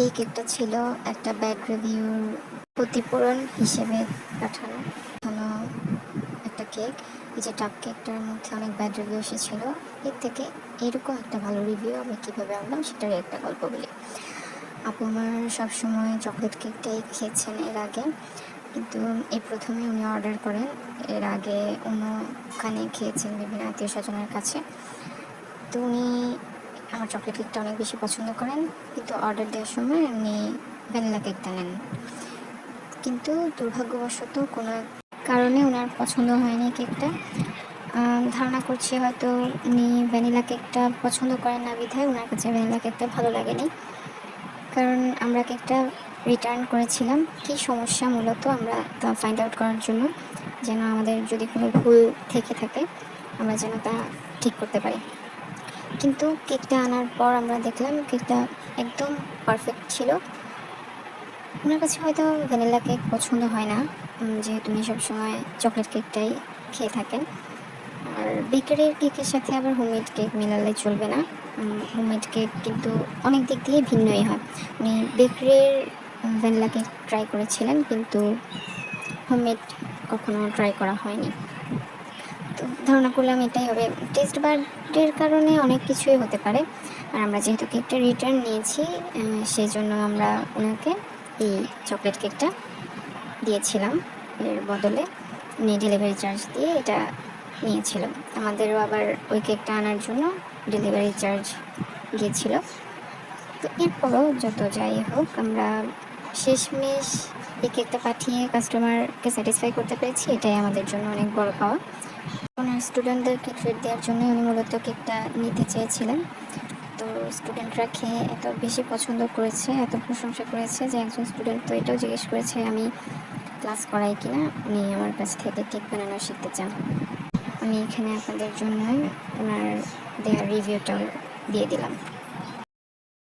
এই কেকটা ছিল একটা ব্যাড রিভিউর ক্ষতিপূরণ হিসেবে পাঠানো পাঠানো একটা কেক। এই যে টাপ কেকটার মধ্যে অনেক ব্যাড রিভিউ এসেছিল, এর থেকে এরকম একটা ভালো রিভিউ আমি কীভাবে আনলাম সেটারই একটা গল্প বলি। আপু আমার সবসময় চকলেট কেকটাই খেয়েছেন এর আগে, কিন্তু এই প্রথমে উনি অর্ডার করেন। এর আগে অন্যখানে খেয়েছেন বিভিন্ন আত্মীয় স্বজনের কাছে। তো উনি আমার চকলেট কেকটা অনেক বেশি পছন্দ করেন, কিন্তু অর্ডার দেওয়ার সময় উনি ভ্যানিলা কেকটা নেন। কিন্তু দুর্ভাগ্যবশত কোনো কারণে ওনার পছন্দ হয়নি কেকটা। ধারণা করছি হয়তো উনি ভ্যানিলা কেকটা পছন্দ করেন না বিধায় ওনার কাছে ভ্যানিলা কেকটা ভালো লাগেনি। কারণ আমরা কেকটা রিটার্ন করেছিলাম, কী সমস্যা মূলত আমরা তা ফাইন্ড আউট করার জন্য, যেন আমাদের যদি কোনো ভুল থেকে থাকে আমরা যেন তা ঠিক করতে পারি। কিন্তু কেকটা আনার পর আমরা দেখলাম কেকটা একদম পারফেক্ট ছিল। ওনার কাছে হয়তো ভ্যানিলা কেক পছন্দ হয় না, যেহেতু উনি সবসময় চকলেট কেকটাই খেয়ে থাকেন। আর বেকারির কেকের সাথে আবার হোমমেড কেক মেলালে চলবে না। হোমমেড কেক কিন্তু অনেক দিক দিয়ে ভিন্নই হয়। উনি বেকারির ভ্যানিলা কেক ট্রাই করেছিলেন, কিন্তু হোমমেড কখনো ট্রাই করা হয়নি। তো ধারণা করলাম এটাই হবে। টেস্ট বাডের কারণে অনেক কিছুই হতে পারে। আর আমরা যেহেতু কেকটা রিটার্ন নিয়েছি, সেই জন্য আমরা ওনাকে এই চকলেট কেকটা দিয়েছিলাম। এর বদলে উনি ডেলিভারি চার্জ দিয়ে এটা নিয়েছিল। আমাদেরও আবার ওই কেকটা আনার জন্য ডেলিভারি চার্জ গিয়েছিল। তো এরপরও যত যাই হোক, আমরা শেষমেশ এই কেকটা পাঠিয়ে কাস্টমারকে স্যাটিসফাই করতে পেরেছি, এটাই আমাদের জন্য অনেক বড় পাওয়া। ওনার স্টুডেন্টদেরকে ট্রিট দেওয়ার জন্য উনি মূলত কেকটা নিতে চেয়েছিলেন। তো স্টুডেন্টরা খেয়ে এত বেশি পছন্দ করেছে, এত প্রশংসা করেছে যে একজন স্টুডেন্ট তো এটাও জিজ্ঞেস করেছে আমি ক্লাস করাই কিনা, উনি আমার কাছ থেকে কেক বানানো শিখতে চান। আমি এখানে আপনাদের জন্য ওনার দেওয়ার রিভিউটাও দিয়ে দিলাম।